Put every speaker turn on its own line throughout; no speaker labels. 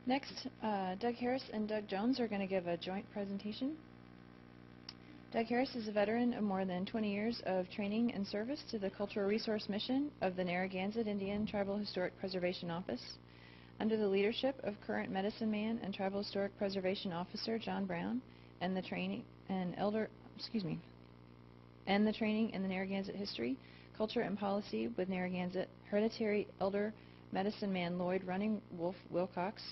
Next, Doug Harris and Doug Jones are going to give a joint presentation. Doug Harris is a veteran of more than 20 years of training and service to the Cultural Resource Mission of the Narragansett Indian Tribal Historic Preservation Office. Under the leadership of current Medicine Man and Tribal Historic Preservation Officer John Brown and the training in the Narragansett History, Culture and Policy with Narragansett Hereditary Elder Medicine Man Lloyd Running Wolf Wilcox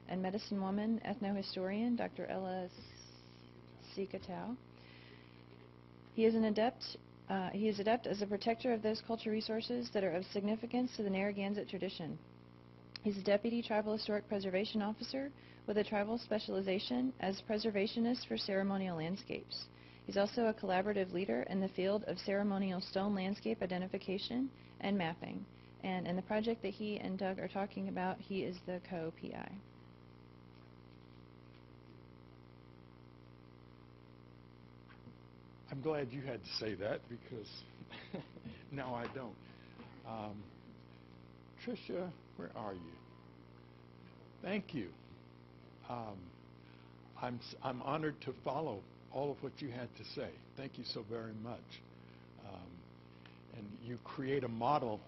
and Medicine Woman Ethnohistorian Dr. Ella Sikatow. He is adept as a protector of those culture resources that are of significance to the Narragansett tradition. He's a Deputy Tribal Historic Preservation Officer with a tribal specialization as preservationist for ceremonial landscapes. He's also a collaborative leader in the field of ceremonial stone landscape identification and mapping. And in the project that he and Doug are talking about, he is the co-PI.
I'm glad you had to say that because now I don't. Tricia, where are you? Thank you. I'm honored to follow all of what you had to say. Thank you so very much. And you create a model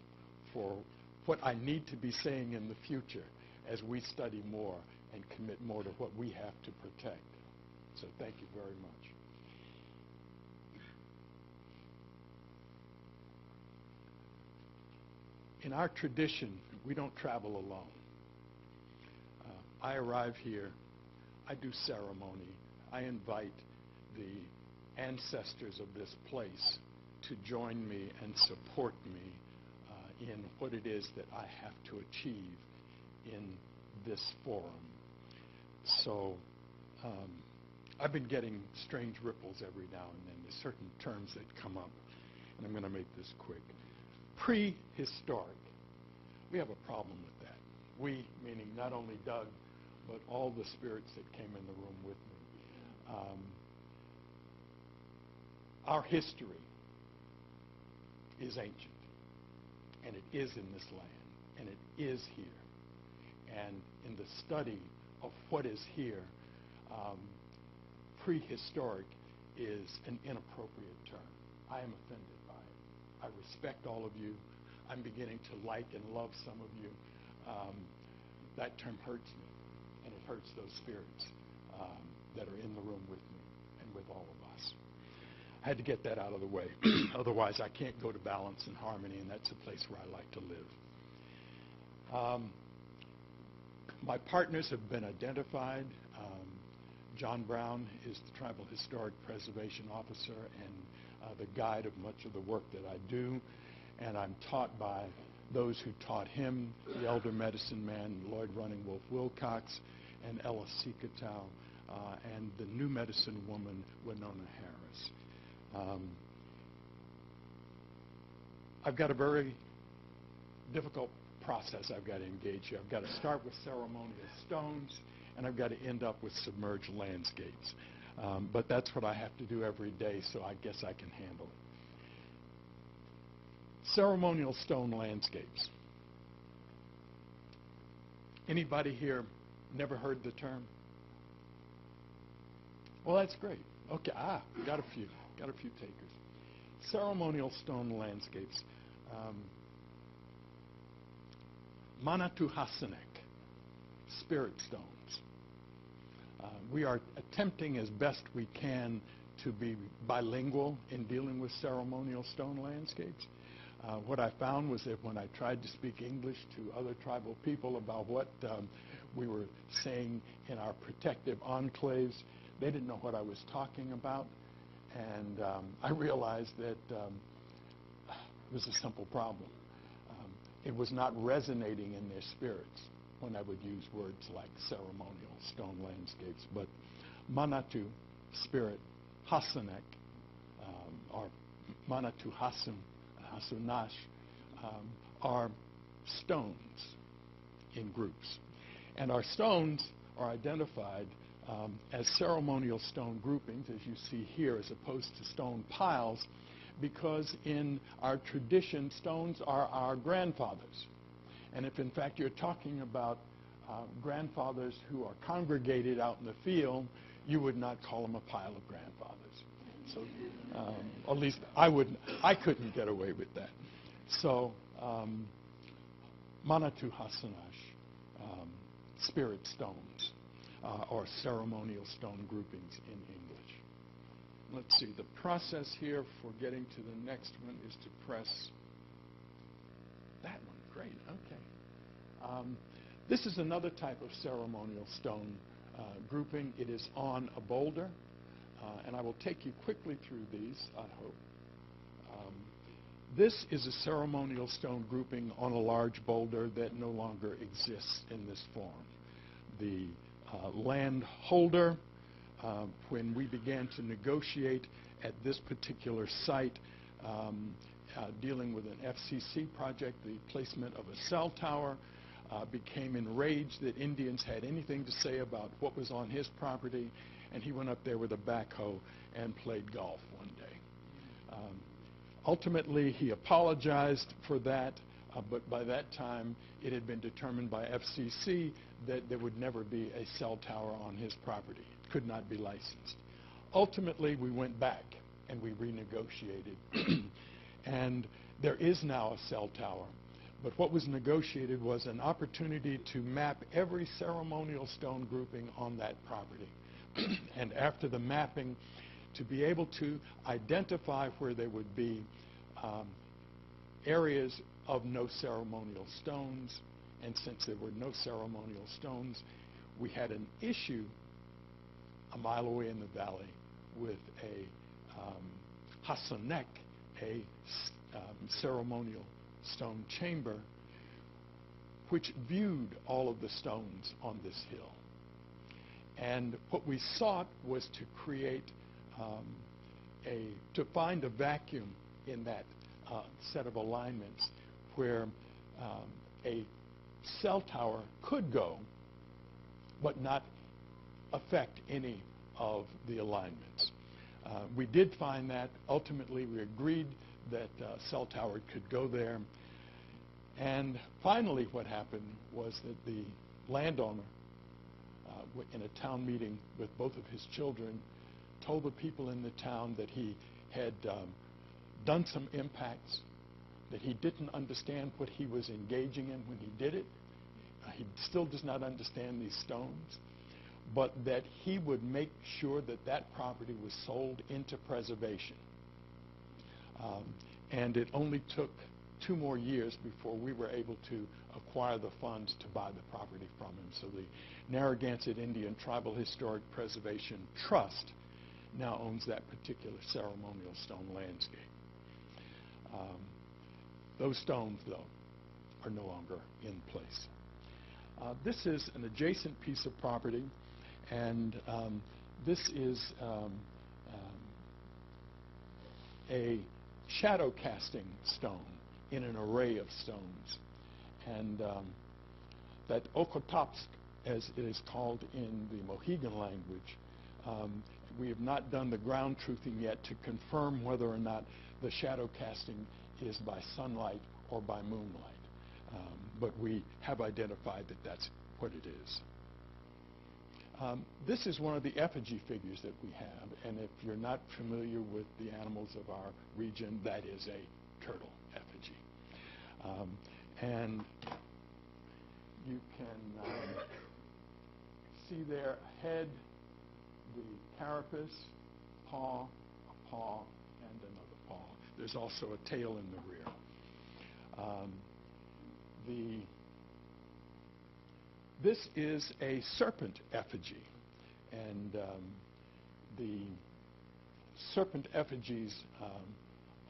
for what I need to be saying in the future as we study more and commit more to what we have to protect. So thank you very much. In our tradition, we don't travel alone. I arrive here, I do ceremony, I invite the ancestors of this place to join me and support me in what it is that I have to achieve in this forum. So I've been getting strange ripples every now and then. There's certain terms that come up, and I'm going to make this quick. Prehistoric. We have a problem with that. We, meaning not only Doug, but all the spirits that came in the room with me. Our history is ancient, and it is in this land, and it is here. And in the study of what is here, prehistoric is an inappropriate term. I am offended by it. I respect all of you. I'm beginning to like and love some of you. That term hurts me, and it hurts those spirits that are in the room with me and with all of us. I had to get that out of the way. Otherwise, I can't go to balance and harmony, and that's a place where I like to live. My partners have been identified. John Brown is the Tribal Historic Preservation Officer and the guide of much of the work that I do. And I'm taught by those who taught him, the Elder Medicine Man, Lloyd Running Wolf Wilcox, and Ella Sikatow, and the new medicine woman, Winona Harris. I've got a very difficult process I've got to engage here. I've got to start with ceremonial stones, and I've got to end up with submerged landscapes. But that's what I have to do every day, so I guess I can handle it. Ceremonial stone landscapes. Anybody here never heard the term? Well, that's great. Okay, got a few takers. Ceremonial stone landscapes. Manitou spirit stones. We are attempting as best we can to be bilingual in dealing with ceremonial stone landscapes. What I found was that when I tried to speak English to other tribal people about what we were saying in our protective enclaves, they didn't know what I was talking about. And I realized that it was a simple problem. It was not resonating in their spirits when I would use words like ceremonial stone landscapes. But Manitou spirit, Hasanek, or Manitou Hasunash, are stones in groups. And our stones are identified as ceremonial stone groupings, as you see here, as opposed to stone piles, because in our tradition, stones are our grandfathers. And if, in fact, you're talking about grandfathers who are congregated out in the field, you would not call them a pile of grandfathers. So, at least I couldn't get away with that. So, Manitou spirit stones, or ceremonial stone groupings in English. Let's see, the process here for getting to the next one is to press that one. Great, okay. This is another type of ceremonial stone grouping. It is on a boulder, and I will take you quickly through these, I hope. This is a ceremonial stone grouping on a large boulder that no longer exists in this form. The landholder, when we began to negotiate at this particular site, dealing with an FCC project, the placement of a cell tower, became enraged that Indians had anything to say about what was on his property, and he went up there with a backhoe and played golf one day. Ultimately, he apologized for that, but by that time, it had been determined by FCC that there would never be a cell tower on his property. It could not be licensed. Ultimately, we went back and we renegotiated, and there is now a cell tower. But what was negotiated was an opportunity to map every ceremonial stone grouping on that property. And after the mapping, to be able to identify where there would be areas of no ceremonial stones. And since there were no ceremonial stones, we had an issue a mile away in the valley with a hasanek, a ceremonial stone chamber, which viewed all of the stones on this hill. And what we sought was to create to find a vacuum in that set of alignments where a cell tower could go but not affect any of the alignments. We did find that. Ultimately, we agreed that cell tower could go there. And finally, what happened was that the landowner, in a town meeting with both of his children, told the people in the town that he had done some impacts, that he didn't understand what he was engaging in when he did it. He still does not understand these stones, but that he would make sure that that property was sold into preservation. And it only took 2 more years before we were able to acquire the funds to buy the property from him. So the Narragansett Indian Tribal Historic Preservation Trust now owns that particular ceremonial stone landscape. Those stones, though, are no longer in place. This is an adjacent piece of property, and this is a shadow casting stone in an array of stones. And that Okotoks, as it is called in the Mohegan language, we have not done the ground truthing yet to confirm whether or not the shadow casting is by sunlight or by moonlight. But we have identified that that's what it is. This is one of the effigy figures that we have, and if you're not familiar with the animals of our region, that is a turtle effigy. And you can see there a head, the carapace, paw, a paw, and another paw. There's also a tail in the rear. This is a serpent effigy, and the serpent effigies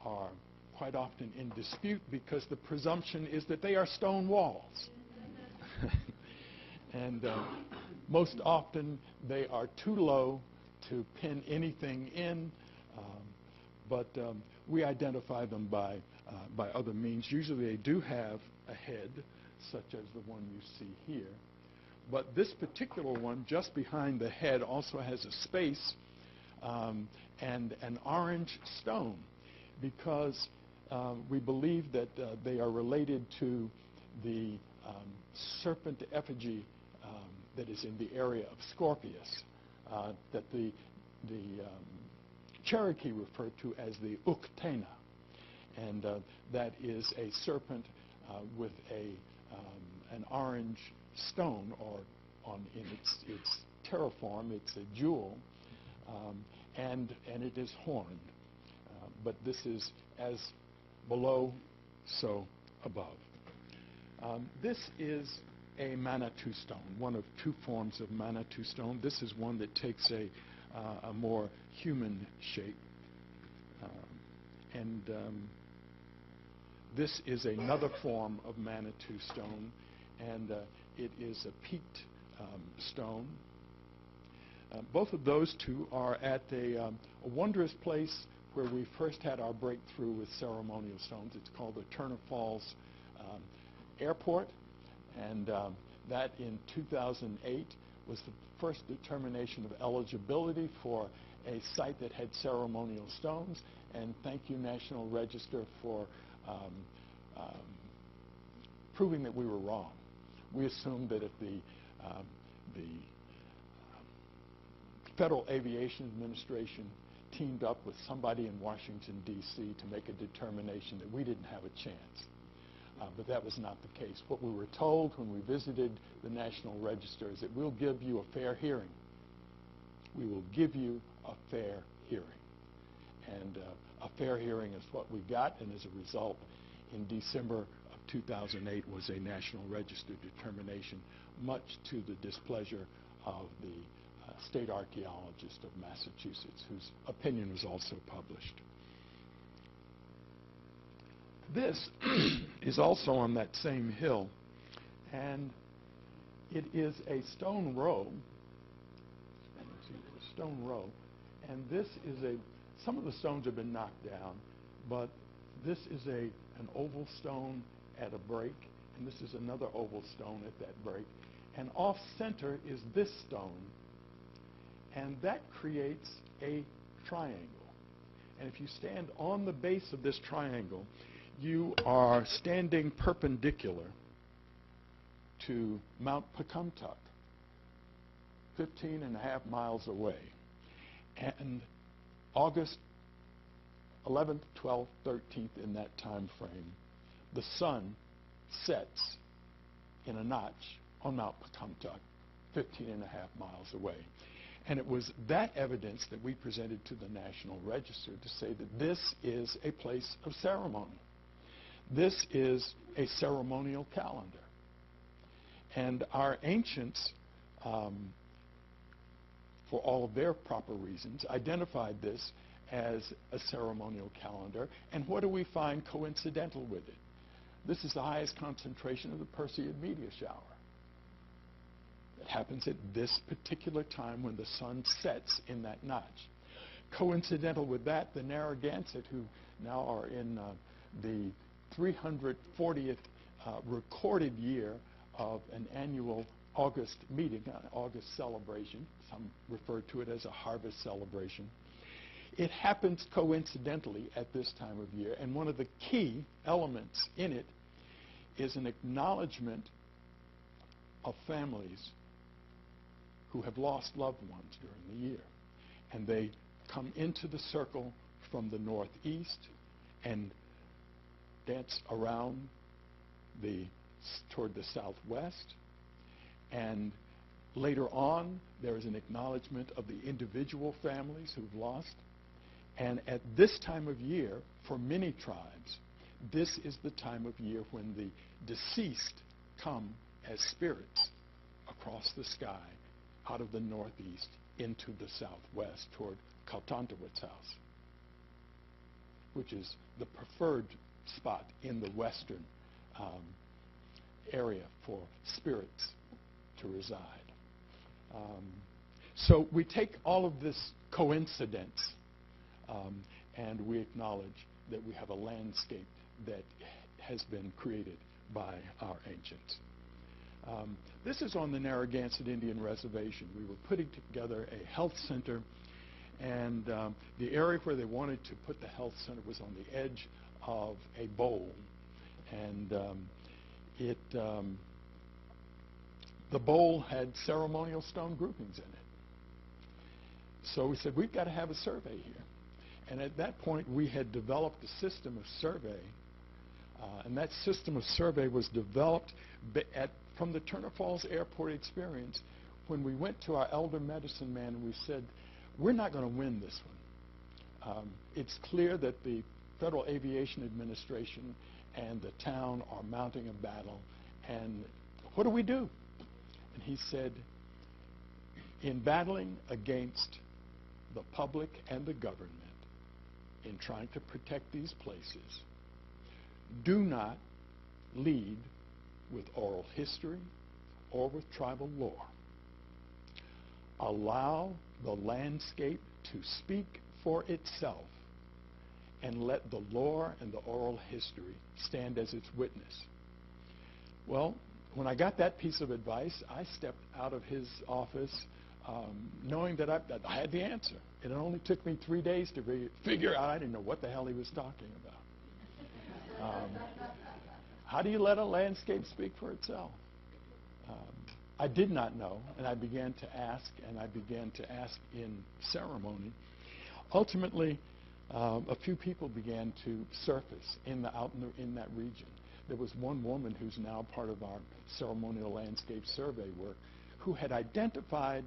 are quite often in dispute because the presumption is that they are stone walls. And most often they are too low to pin anything in, but we identify them by other means. Usually they do have a head, such as the one you see here. But this particular one, just behind the head, also has a space and an orange stone, because we believe that they are related to the serpent effigy that is in the area of Scorpius that the Cherokee referred to as the Uktena, and that is a serpent with an orange stone, or in its terraform, it's a jewel, and it is horned. But this is as below, so above. This is a Manitou Stone, one of two forms of Manitou Stone. This is one that takes a more human shape. This is another form of Manitou Stone, and it is a peaked stone. Both of those two are at a wondrous place where we first had our breakthrough with ceremonial stones. It's called the Turner Falls Airport, and that in 2008 was the first determination of eligibility for a site that had ceremonial stones. And thank you, National Register, for proving that we were wrong. We assumed that if the Federal Aviation Administration teamed up with somebody in Washington, D.C. to make a determination that we didn't have a chance. But that was not the case. What we were told when we visited the National Register is that we'll give you a fair hearing. We will give you a fair hearing. And a fair hearing is what we got, and as a result, in December of 2008 was a National Register determination, much to the displeasure of the state archaeologist of Massachusetts, whose opinion was also published. This is also on that same hill, and it is a stone row. And this is some of the stones have been knocked down, but this is an oval stone at a break, and this is another oval stone at that break. And off center is this stone, and that creates a triangle. And if you stand on the base of this triangle, you are standing perpendicular to Mount Pecumtuck, 15.5 miles away. And August 11th, 12th, 13th, in that time frame, the sun sets in a notch on Mount Pecumtuck, 15.5 miles away. And it was that evidence that we presented to the National Register to say that this is a place of ceremony. This is a ceremonial calendar. And our ancients, for all of their proper reasons, identified this as a ceremonial calendar. And what do we find coincidental with it? This is the highest concentration of the Perseid meteor shower. It happens at this particular time when the sun sets in that notch. Coincidental with that, the Narragansett, who now are in the 340th recorded year of an annual August meeting, an August celebration. Some refer to it as a harvest celebration. It happens coincidentally at this time of year, and one of the key elements in it is an acknowledgement of families who have lost loved ones during the year. And they come into the circle from the northeast and dance around toward the southwest. And later on, there is an acknowledgement of the individual families who've lost. And at this time of year, for many tribes, this is the time of year when the deceased come as spirits across the sky out of the northeast into the southwest toward Kaltantawit's house, which is the preferred spot in the western area for spirits to reside. So we take all of this coincidence and we acknowledge that we have a landscape that has been created by our ancients. This is on the Narragansett Indian Reservation. We were putting together a health center, and the area where they wanted to put the health center was on the edge of a bowl. And the bowl had ceremonial stone groupings in it. So we said, we've got to have a survey here. And at that point, we had developed a system of survey, and that system of survey was developed from the Turner Falls Airport experience when we went to our elder medicine man and we said, we're not going to win this one. It's clear that the Federal Aviation Administration and the town are mounting a battle, and what do we do? And he said, in battling against the public and the government in trying to protect these places, do not lead with oral history or with tribal lore. Allow the landscape to speak for itself and let the lore and the oral history stand as its witness. Well, when I got that piece of advice, I stepped out of his office knowing that I had the answer. It only took me 3 days to figure out I didn't know what the hell he was talking about. How do you let a landscape speak for itself? I did not know, and I began to ask, and I began to ask in ceremony. Ultimately, a few people began to surface out in that region. There was one woman who's now part of our ceremonial landscape survey work who had identified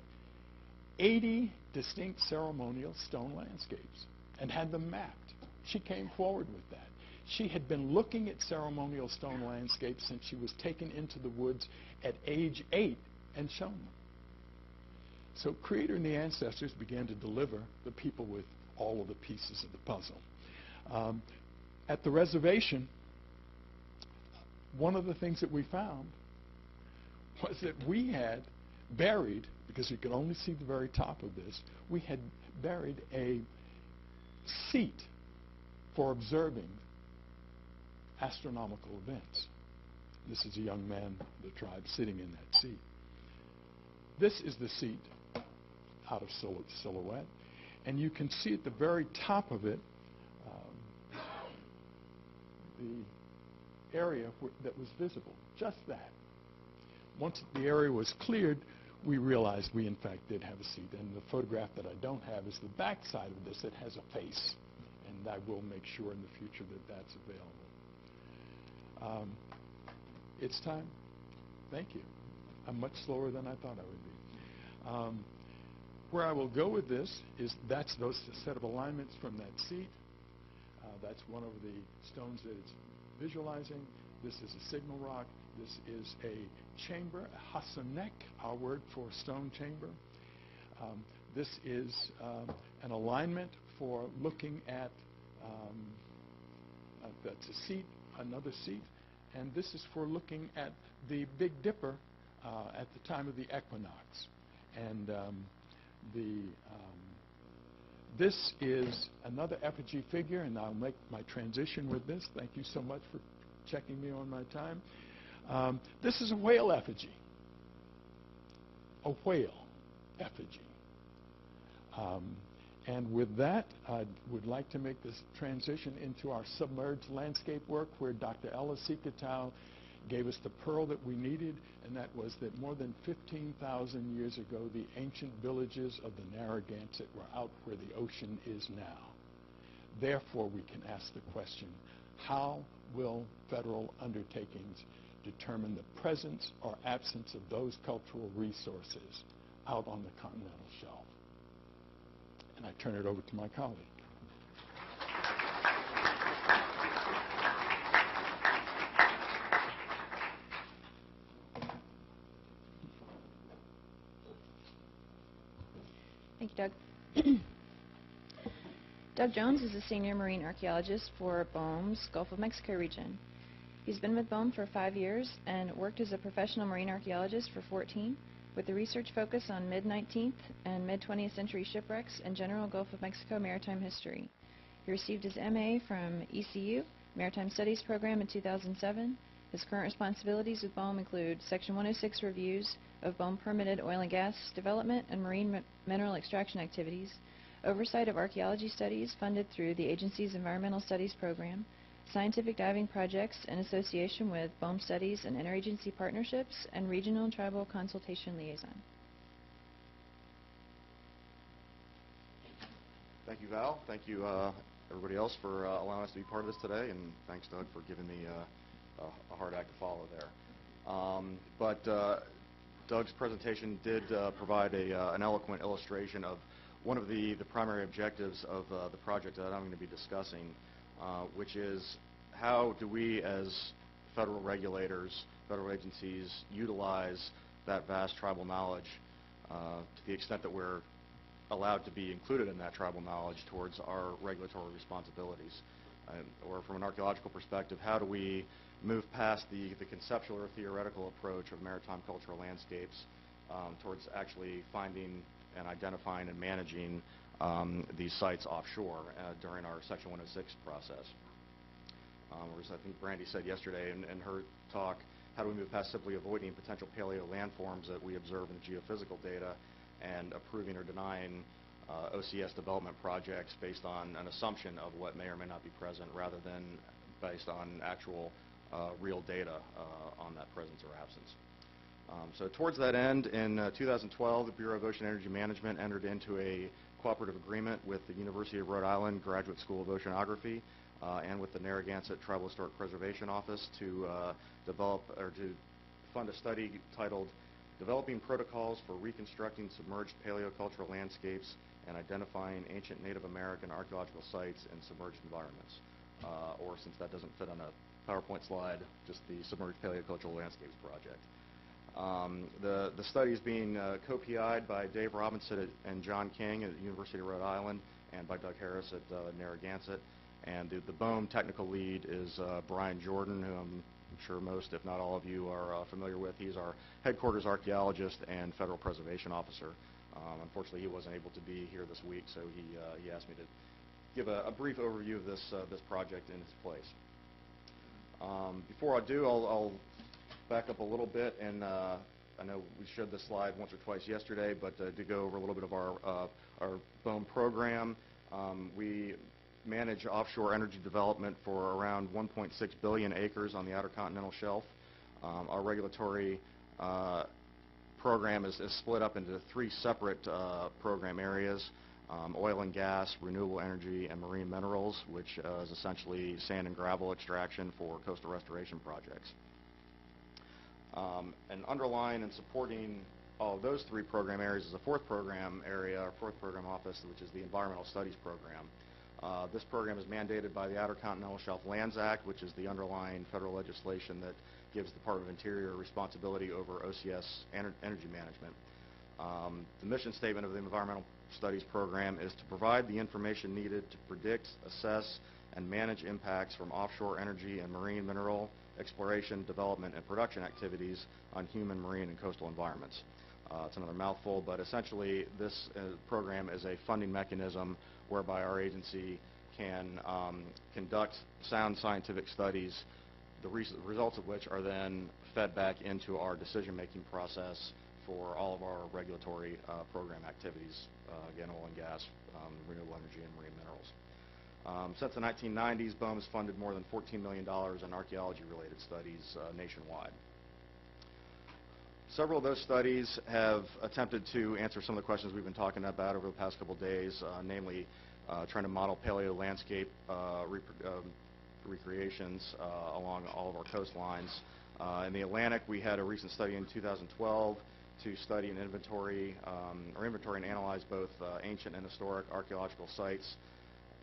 80 distinct ceremonial stone landscapes and had them mapped. She came forward with that. She had been looking at ceremonial stone landscapes since she was taken into the woods at age 8 and shown them. So Creator and the ancestors began to deliver the people with all of the pieces of the puzzle. At the reservation, one of the things that we found was that we had buried, because you could only see the very top of this, we had buried a seat for observing astronomical events. This is a young man of the tribe sitting in that seat. This is the seat out of Silhouette, and you can see at the very top of it the area that was visible, just that. Once the area was cleared, we realized we in fact did have a seat, and the photograph that I don't have is the back side of this that has a face, and I will make sure in the future that that's available. It's time. Thank you. I'm much slower than I thought I would be. Where I will go with this is that's those set of alignments from that seat. That's one of the stones that it's visualizing. This is a signal rock. This is a chamber, a hasanek, our word for stone chamber. This is an alignment for looking at, that's a seat, another seat, and this is for looking at the Big Dipper at the time of the equinox. And this is another effigy figure, and I'll make my transition with this. Thank you so much for checking me on my time. This is a whale effigy. A whale effigy. And with that, I would like to make this transition into our submerged landscape work, where Dr. Ella Sikatow gave us the pearl that we needed, and that was that more than 15,000 years ago, the ancient villages of the Narragansett were out where the ocean is now. Therefore, we can ask the question, how will federal undertakings determine the presence or absence of those cultural resources out on the continental shelf? And I turn it over to my colleague.
Thank you, Doug. Doug Jones is a senior marine archaeologist for BOEM's Gulf of Mexico region. He's been with BOEM for 5 years and worked as a professional marine archaeologist for 14, with a research focus on mid-19th and mid-20th century shipwrecks and general Gulf of Mexico maritime history. He received his MA from ECU, Maritime Studies program, in 2007. His current responsibilities with BOEM include Section 106 reviews of BOEM permitted oil and gas development and marine mineral extraction activities, oversight of archaeology studies funded through the agency's Environmental Studies program, scientific diving projects in association with BOEM studies and interagency partnerships, and regional and tribal consultation liaison.
Thank you, Val. Thank you, everybody else, for allowing us to be part of this today, and thanks, Doug, for giving me a hard act to follow there. Doug's presentation did provide an eloquent illustration of one of the primary objectives of the project that I'm going to be discussing, which is how do we as federal regulators, federal agencies, utilize that vast tribal knowledge to the extent that we're allowed to be included in that tribal knowledge towards our regulatory responsibilities. Or from an archaeological perspective, how do we move past the conceptual or theoretical approach of maritime cultural landscapes towards actually finding and identifying and managing these sites offshore during our Section 106 process. As I think Brandy said yesterday in her talk, how do we move past simply avoiding potential paleo landforms that we observe in the geophysical data and approving or denying OCS development projects based on an assumption of what may or may not be present rather than based on actual real data on that presence or absence. So towards that end, in 2012, the Bureau of Ocean Energy Management entered into a cooperative agreement with the University of Rhode Island Graduate School of Oceanography and with the Narragansett Tribal Historic Preservation Office to develop or to fund a study titled Developing Protocols for Reconstructing Submerged Paleocultural Landscapes and Identifying Ancient Native American Archaeological Sites in Submerged Environments. Or, since that doesn't fit on a PowerPoint slide, just the Submerged Paleocultural Landscapes Project. The study is being co-PI'd by Dave Robinson and John King at the University of Rhode Island and by Doug Harris at Narragansett. And the BOEM technical lead is Brian Jordan, who I'm sure most, if not all of you, are familiar with. He's our headquarters archaeologist and federal preservation officer. Unfortunately, he wasn't able to be here this week, so he asked me to give a brief overview of this project in his place. Before I do, I'll back up a little bit, and I know we showed this slide once or twice yesterday, but to go over a little bit of our BOEM program. We manage offshore energy development for around 1.6 billion acres on the outer continental shelf. Our regulatory program is split up into three separate program areas: oil and gas, renewable energy, and marine minerals, which is essentially sand and gravel extraction for coastal restoration projects. And underlying and supporting all of those three program areas is a fourth program area, or fourth program office, which is the Environmental Studies Program. This program is mandated by the Outer Continental Shelf Lands Act, which is the underlying federal legislation that gives the Department of Interior responsibility over OCS energy management. The mission statement of the Environmental Studies Program is to provide the information needed to predict, assess, and manage impacts from offshore energy and marine mineral exploration, development, and production activities on human, marine, and coastal environments. It's another mouthful, but essentially this program is a funding mechanism whereby our agency can conduct sound scientific studies, the results of which are then fed back into our decision-making process for all of our regulatory program activities, again, oil and gas, renewable energy, and marine minerals. Since the 1990s, BOEM has funded more than $14 million in archaeology-related studies nationwide. Several of those studies have attempted to answer some of the questions we've been talking about over the past couple of days, namely trying to model paleo landscape recreations along all of our coastlines. In the Atlantic, we had a recent study in 2012 to study and inventory and analyze both ancient and historic archaeological sites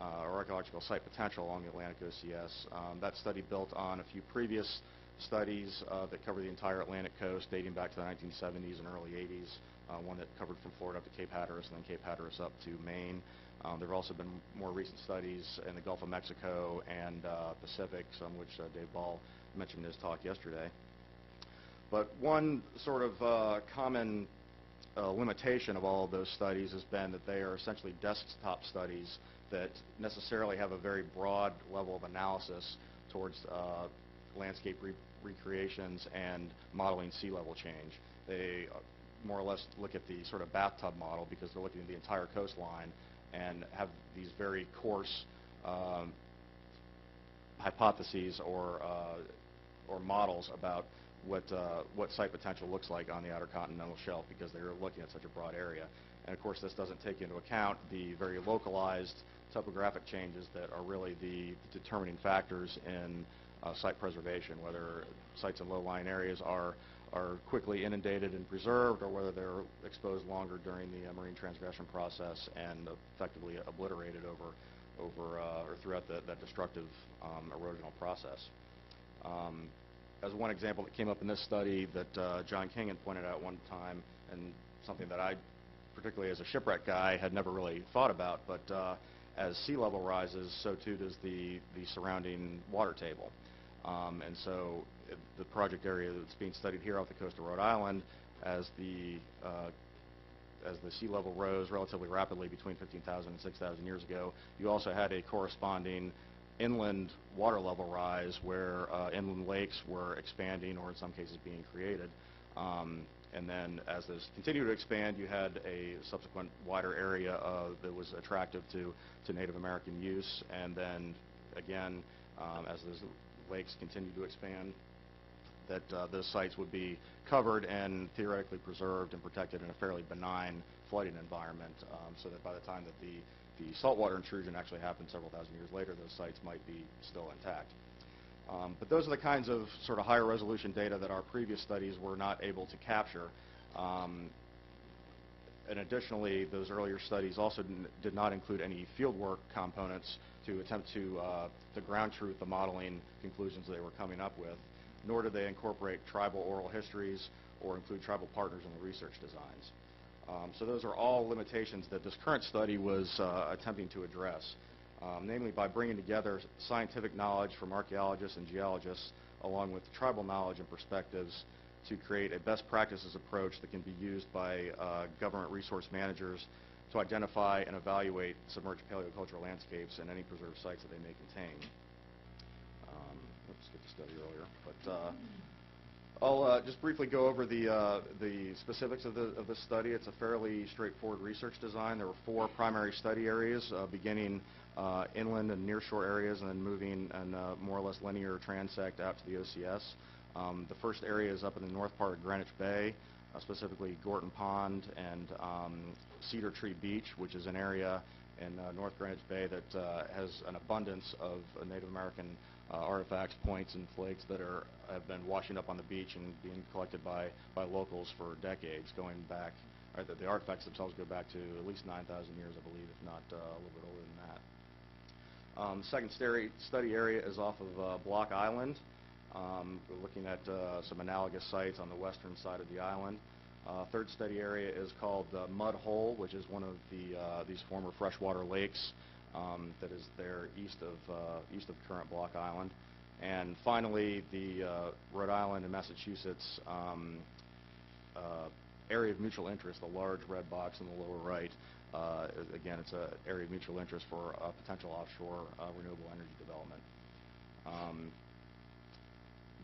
or archaeological site potential along the Atlantic OCS. That study built on a few previous studies that cover the entire Atlantic coast dating back to the 1970s and early 80s, one that covered from Florida up to Cape Hatteras and then Cape Hatteras up to Maine. There have also been more recent studies in the Gulf of Mexico and Pacific, some which Dave Ball mentioned in his talk yesterday. But one sort of common limitation of all of those studies has been that they are essentially desktop studies that necessarily have a very broad level of analysis towards landscape recreations and modeling sea level change. They more or less look at the sort of bathtub model because they're looking at the entire coastline and have these very coarse hypotheses or models about what site potential looks like on the outer continental shelf, because they were looking at such a broad area. And of course, this doesn't take into account the very localized topographic changes that are really the determining factors in site preservation, whether sites in low-lying areas are quickly inundated and preserved, or whether they're exposed longer during the marine transgression process and effectively obliterated or throughout that destructive erosional process. As one example that came up in this study that John King had pointed out one time, and something that I, particularly as a shipwreck guy, had never really thought about, but as sea level rises, so too does the surrounding water table. And so the project area that's being studied here off the coast of Rhode Island, as the sea level rose relatively rapidly between 15,000 and 6,000 years ago, you also had a corresponding inland water level rise where inland lakes were expanding, or in some cases being created. And then as those continue to expand, you had a subsequent wider area that was attractive to Native American use. And then again, as those lakes continue to expand, that those sites would be covered and theoretically preserved and protected in a fairly benign flooding environment, so that by the time that the saltwater intrusion actually happened several thousand years later, those sites might be still intact. But those are the kinds of sort of higher resolution data that our previous studies were not able to capture. And additionally, those earlier studies also did not include any fieldwork components to attempt to ground truth the modeling conclusions they were coming up with, nor did they incorporate tribal oral histories or include tribal partners in the research designs. So those are all limitations that this current study was attempting to address, namely by bringing together scientific knowledge from archaeologists and geologists along with tribal knowledge and perspectives to create a best practices approach that can be used by government resource managers to identify and evaluate submerged paleocultural landscapes and any preserved sites that they may contain. Let's get the study earlier, but I'll just briefly go over the specifics of the study. It's a fairly straightforward research design. There were 4 primary study areas, beginning inland and nearshore areas, and then moving in a more or less linear transect out to the OCS. The first area is up in the north part of Greenwich Bay, specifically Gorton Pond and Cedar Tree Beach, which is an area in North Greenwich Bay that has an abundance of Native American artifacts, points, and flakes that have been washing up on the beach and being collected by locals for decades, going back. The artifacts themselves go back to at least 9,000 years, I believe, if not a little bit older than that. The second study area is off of Block Island. We're looking at some analogous sites on the western side of the island. Third study area is called Mud Hole, which is one of these former freshwater lakes that is there east of current Block Island. And finally, the Rhode Island and Massachusetts area of mutual interest, the large red box in the lower right. Again, it's an area of mutual interest for potential offshore renewable energy development.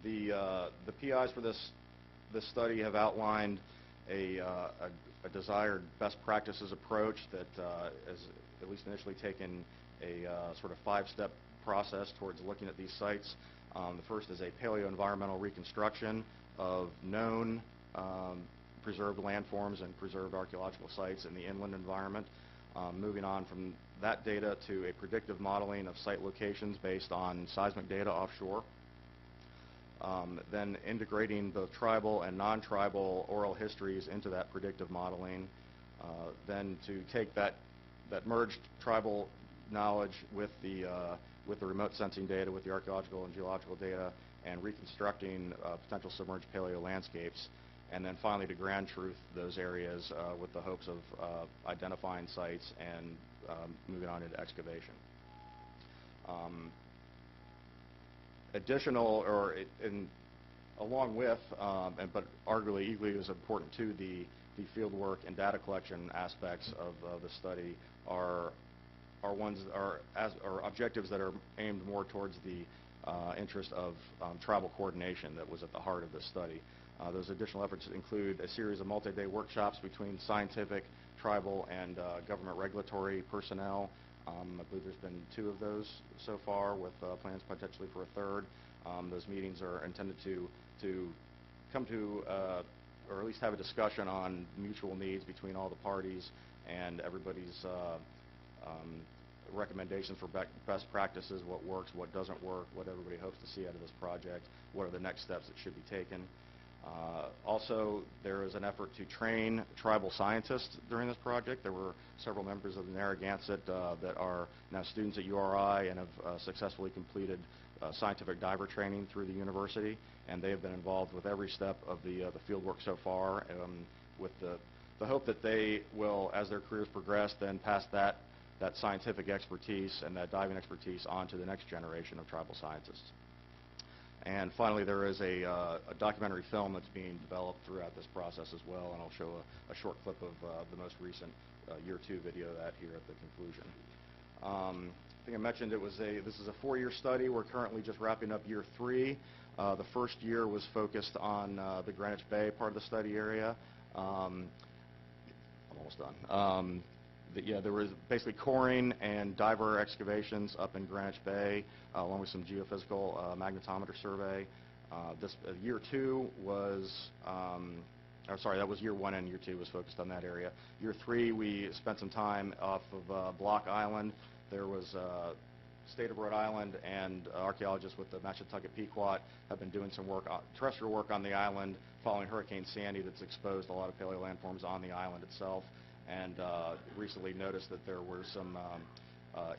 The PIs for this study have outlined a desired best practices approach that has at least initially taken a sort of 5-step process towards looking at these sites. The first is a paleo-environmental reconstruction of known preserved landforms and preserved archaeological sites in the inland environment. Moving on from that data to a predictive modeling of site locations based on seismic data offshore. Then integrating both tribal and non-tribal oral histories into that predictive modeling. Then to take that merged tribal knowledge with the remote sensing data, with the archaeological and geological data, and reconstructing potential submerged paleo landscapes. And then finally to ground truth those areas with the hopes of identifying sites and moving on into excavation. Along with, but arguably equally as important to the field work and data collection aspects of the study are objectives that are aimed more towards the interest of tribal coordination that was at the heart of this study. Those additional efforts include a series of multi-day workshops between scientific, tribal, and government regulatory personnel I believe there's been 2 of those so far, with plans potentially for a third. Those meetings are intended to come to, or at least have a discussion on mutual needs between all the parties and everybody's recommendations for best practices, what works, what doesn't work, what everybody hopes to see out of this project, what are the next steps that should be taken. Also, there is an effort to train tribal scientists during this project. There were several members of the Narragansett that are now students at URI and have successfully completed scientific diver training through the university, and they have been involved with every step of the field work so far, with the hope that they will, as their careers progress, then pass that scientific expertise and that diving expertise on to the next generation of tribal scientists. And finally, there is a documentary film that's being developed throughout this process as well, and I'll show a short clip of the most recent year 2 video of that here at the conclusion. I think I mentioned this is a 4-year study. We're currently just wrapping up year 3. The first year was focused on the Greenwich Bay part of the study area. I'm almost done. There was basically coring and diver excavations up in Greenwich Bay, along with some geophysical magnetometer survey. Year 2 was, that was year 1, and year 2 was focused on that area. Year 3, we spent some time off of Block Island. There was State of Rhode Island and archaeologists with the Mashantucket Pequot have been doing some work, terrestrial work on the island following Hurricane Sandy that's exposed a lot of paleolandforms on the island itself, and recently noticed that there were some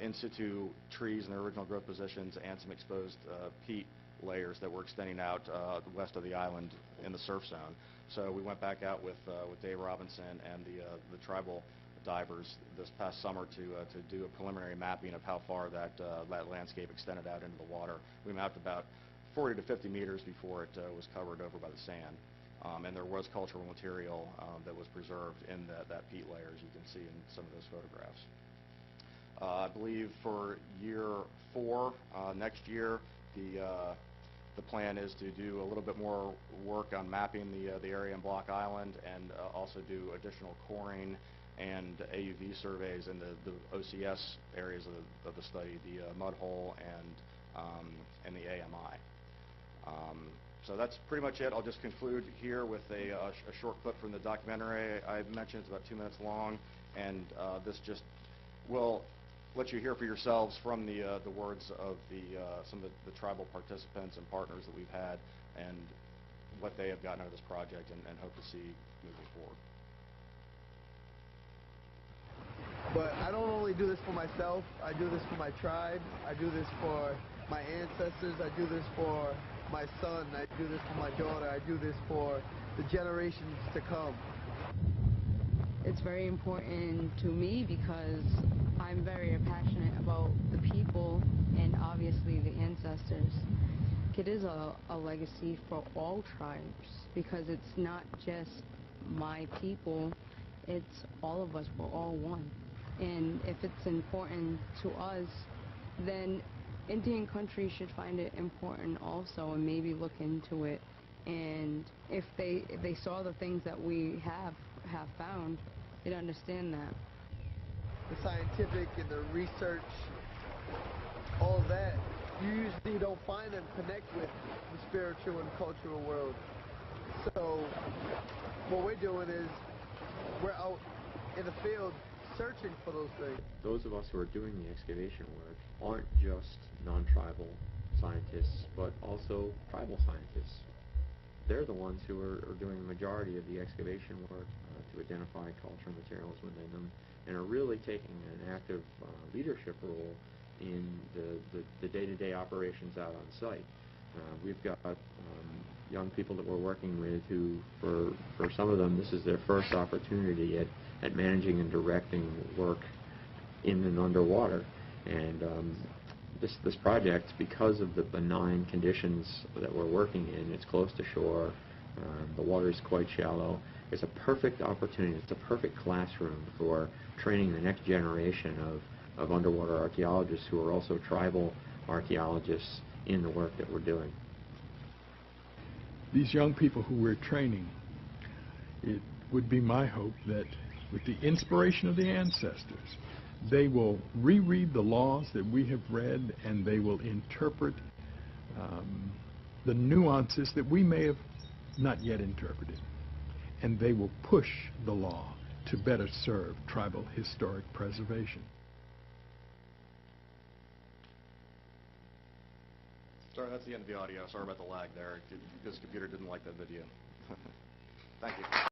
in situ trees in their original growth positions and some exposed peat layers that were extending out west of the island in the surf zone. So we went back out with Dave Robinson and the tribal divers this past summer to do a preliminary mapping of how far that landscape extended out into the water. We mapped about 40 to 50 meters before it was covered over by the sand. And there was cultural material that was preserved in that peat layer, as you can see in some of those photographs. I believe for year 4, next year, the plan is to do a little bit more work on mapping the area in Block Island, and also do additional coring and AUV surveys in the OCS areas of the study, the mud hole and the AMI. So that's pretty much it. I'll just conclude here with a short clip from the documentary I mentioned. It's about 2 minutes long, and this just will let you hear for yourselves from the words of some of the tribal participants and partners that we've had, and what they have gotten out of this project and hope to see moving forward.
But I don't only do this for myself. I do this for my tribe. I do this for my ancestors. I do this for my son. I do this for my daughter. I do this for the generations to come.
It's very important to me because I'm very passionate about the people and obviously the ancestors. It is a legacy for all tribes, because it's not just my people, it's all of us. We're all one. And if it's important to us, then Indian countries should find it important also, and maybe look into it. And if they saw the things that we have found, they'd understand that.
The scientific and the research, all that, you usually don't find and connect with the spiritual and cultural world. So what we're doing is we're out in the field searching for those things.
Those of us who are doing the excavation work aren't just non-tribal scientists, but also tribal scientists. They're the ones who are doing the majority of the excavation work to identify cultural materials within them, and are really taking an active leadership role in the day-to-day operations out on site. We've got young people that we're working with who, for some of them, this is their first opportunity at managing and directing work in and underwater. And this project, because of the benign conditions that we're working in, it's close to shore, the water is quite shallow, it's a perfect opportunity, it's a perfect classroom for training the next generation of underwater archaeologists who are also tribal archaeologists in the work that we're doing.
These young people who we're training, it would be my hope that with the inspiration of the ancestors, They will reread the laws that we have read, and they will interpret the nuances that we may have not yet interpreted. And they will push the law to better serve tribal historic preservation.
Sorry, that's the end of the audio. Sorry about the lag there. This computer didn't like that video. Thank you.